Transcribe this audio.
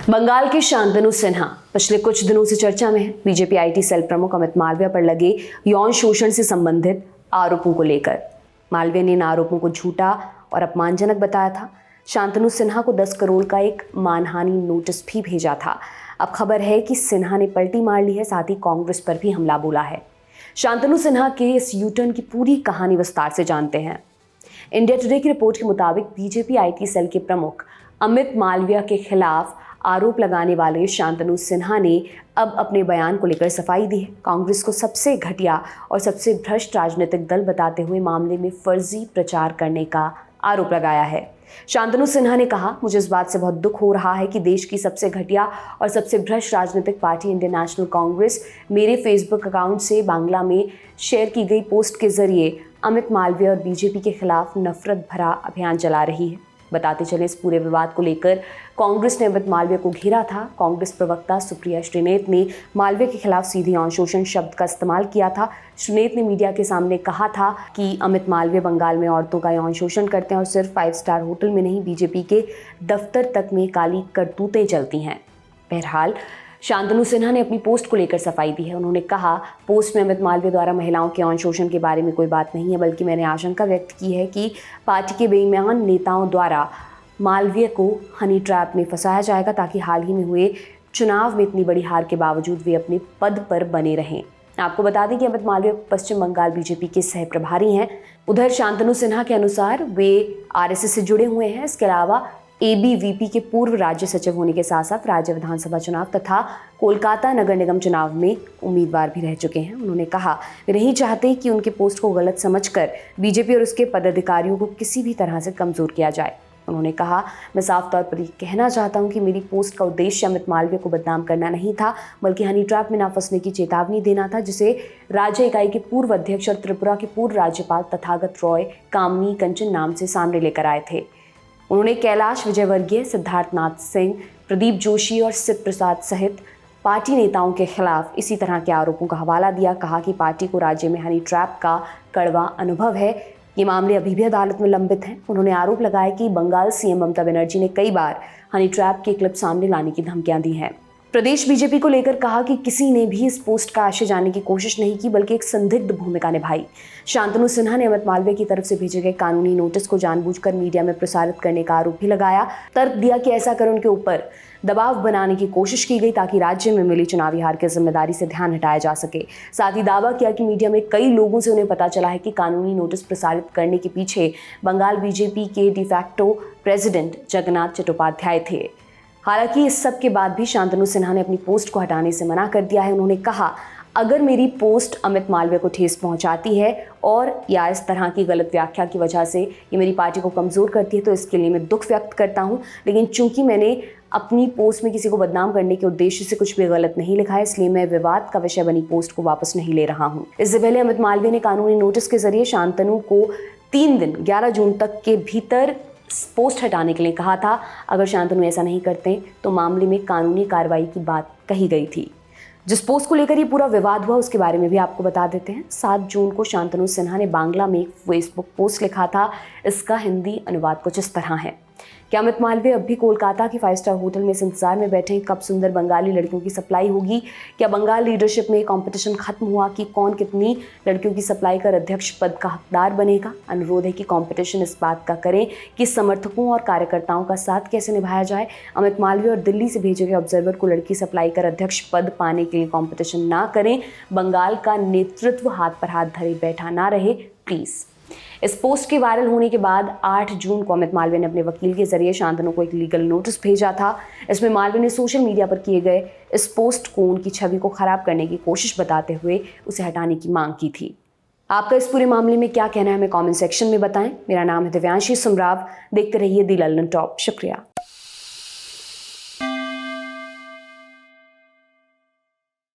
बंगाल के शांतनु सिन्हा पिछले कुछ दिनों से चर्चा में है। बीजेपी आईटी सेल प्रमुख अमित मालविया पर लगे यौन शोषण से संबंधित आरोपों को लेकर मालविया ने इन आरोपों को झूठा और अपमानजनक बताया था। शांतनु सिन्हा को 10 करोड़ का एक मानहानि नोटिस भी भेजा था। अब खबर है कि सिन्हा ने पलटी मार ली है, साथ ही कांग्रेस पर भी हमला बोला है। शांतनु सिन्हा के इस यूटर्न की पूरी कहानी विस्तार से जानते हैं। इंडिया टुडे की रिपोर्ट के मुताबिक बीजेपी आईटी सेल के प्रमुख अमित मालविया के खिलाफ आरोप लगाने वाले शांतनु सिन्हा ने अब अपने बयान को लेकर सफाई दी है। कांग्रेस को सबसे घटिया और सबसे भ्रष्ट राजनीतिक दल बताते हुए मामले में फर्जी प्रचार करने का आरोप लगाया है। शांतनु सिन्हा ने कहा, मुझे इस बात से बहुत दुख हो रहा है कि देश की सबसे घटिया और सबसे भ्रष्ट राजनीतिक पार्टी इंडियन नेशनल कांग्रेस मेरे फेसबुक अकाउंट से बांग्ला में शेयर की गई पोस्ट के जरिए अमित मालविया और बीजेपी के खिलाफ नफरत भरा अभियान चला रही है। बताते चले, इस पूरे विवाद को लेकर कांग्रेस ने अमित मालविया को घेरा था। कांग्रेस प्रवक्ता सुप्रिया श्रीनेत ने मालविया के खिलाफ सीधे यौन शोषण शब्द का इस्तेमाल किया था। श्रीनेत ने मीडिया के सामने कहा था कि अमित मालविया बंगाल में औरतों का यौन शोषण करते हैं और सिर्फ 5 स्टार होटल में नहीं, बीजेपी के दफ्तर तक में काली करतूतें चलती हैं। बहरहाल शांतनु सिन्हा ने अपनी पोस्ट को लेकर सफाई दी है। उन्होंने कहा, पोस्ट में अमित मालविया द्वारा महिलाओं के यौन शोषण के बारे में कोई बात नहीं है, बल्कि मैंने आशंका व्यक्त की है कि पार्टी के बेईमान नेताओं द्वारा मालविया को हनी ट्रैप में फंसाया जाएगा ताकि हाल ही में हुए चुनाव में इतनी बड़ी हार के बावजूद वे अपने पद पर बने रहें। आपको बता दें कि अमित मालविया पश्चिम बंगाल बीजेपी के सह प्रभारी हैं। उधर शांतनु सिन्हा के अनुसार वे आरएसएस से जुड़े हुए हैं। इसके अलावा एबीवीपी के पूर्व राज्य सचिव होने के साथ साथ राज्य विधानसभा चुनाव तथा कोलकाता नगर निगम चुनाव में उम्मीदवार भी रह चुके हैं। उन्होंने कहा, वे नहीं चाहते कि उनके पोस्ट को गलत समझकर बीजेपी और उसके पदाधिकारियों को किसी भी तरह से कमजोर किया जाए। उन्होंने कहा, मैं साफ तौर पर ये कहना चाहता हूं कि मेरी पोस्ट का उद्देश्य अमित मालविया को बदनाम करना नहीं था, बल्कि हनी ट्रैप में ना फंसने की चेतावनी देना था, जिसे राज्य इकाई के पूर्व अध्यक्ष और त्रिपुरा के पूर्व राज्यपाल तथागत रॉय कामनी कंचन नाम से सामने लेकर आए थे। उन्होंने कैलाश विजयवर्गीय, सिद्धार्थनाथ सिंह, प्रदीप जोशी और सिद्ध प्रसाद सहित पार्टी नेताओं के खिलाफ इसी तरह के आरोपों का हवाला दिया। कहा कि पार्टी को राज्य में हनी ट्रैप का कड़वा अनुभव है। ये मामले अभी भी अदालत में लंबित हैं। उन्होंने आरोप लगाया कि बंगाल सीएम ममता बनर्जी ने कई बार हनी ट्रैप के क्लिप सामने लाने की धमकियां दी हैं। प्रदेश बीजेपी को लेकर कहा कि किसी ने भी इस पोस्ट का आशय जानने की कोशिश नहीं की, बल्कि एक संदिग्ध भूमिका निभाई। शांतनु सिन्हा ने अमित मालविया की तरफ से भेजे गए कानूनी नोटिस को जानबूझकर मीडिया में प्रसारित करने का आरोप भी लगाया। तर्क दिया कि ऐसा कर उनके ऊपर दबाव बनाने की कोशिश की गई ताकि राज्य में मिली चुनावी हार की जिम्मेदारी से ध्यान हटाया जा सके। साथ ही दावा किया कि मीडिया में कई लोगों से उन्हें पता चला है कि कानूनी नोटिस प्रसारित करने के पीछे बंगाल बीजेपी के डिफैक्टो प्रेसिडेंट जगन्नाथ चट्टोपाध्याय थे। हालांकि इस सब के बाद भी शांतनु सिन्हा ने अपनी पोस्ट को हटाने से मना कर दिया है। उन्होंने कहा, अगर मेरी पोस्ट अमित मालविया को ठेस पहुंचाती है और या इस तरह की गलत व्याख्या की वजह से ये मेरी पार्टी को कमज़ोर करती है तो इसके लिए मैं दुख व्यक्त करता हूं। लेकिन चूंकि मैंने अपनी पोस्ट में किसी को बदनाम करने के उद्देश्य से कुछ भी गलत नहीं लिखा है, इसलिए मैं विवाद का विषय बनी पोस्ट को वापस नहीं ले रहा हूं। इससे पहले अमित मालविया ने कानूनी नोटिस के जरिए शांतनु को 3 दिन 11 जून तक के भीतर पोस्ट हटाने के लिए कहा था। अगर शांतनु ऐसा नहीं करते तो मामले में कानूनी कार्रवाई की बात कही गई थी। जिस पोस्ट को लेकर ये पूरा विवाद हुआ उसके बारे में भी आपको बता देते हैं। 7 जून को शांतनु सिन्हा ने बांग्ला में एक फेसबुक पोस्ट लिखा था। इसका हिंदी अनुवाद कुछ इस तरह है, क्या अमित मालविया अब भी कोलकाता की 5 स्टार होटल में इस इंतजार में बैठे हैं कब सुंदर बंगाली लड़कियों की सप्लाई होगी? क्या बंगाल लीडरशिप में कंपटीशन खत्म हुआ कि कौन कितनी लड़कियों की सप्लाई कर अध्यक्ष पद का हकदार बनेगा? अनुरोध है कि कंपटीशन इस बात का करें कि समर्थकों और कार्यकर्ताओं का साथ कैसे निभाया जाए। अमित मालविया और दिल्ली से भेजे गए ऑब्जर्वर को लड़की सप्लाई कर अध्यक्ष पद पाने के लिए कंपटीशन ना करें। बंगाल का नेतृत्व हाथ पर हाथ धरे बैठा ना रहे, प्लीज़। इस पोस्ट के वायरल होने के बाद 8 जून को अमित मालविया ने अपने वकील के जरिए शांतनु को एक लीगल नोटिस भेजा था। इसमें मालविया ने सोशल मीडिया पर किए गए इस पोस्ट को उनकी छवि को खराब करने की कोशिश बताते हुए उसे हटाने की मांग की थी। आपका इस पूरे मामले में क्या कहना है, हमें कमेंट सेक्शन में बताएं। मेरा नाम है दिव्यांशी सुमराव। देखते रहिए दी लल्लन टॉप। शुक्रिया।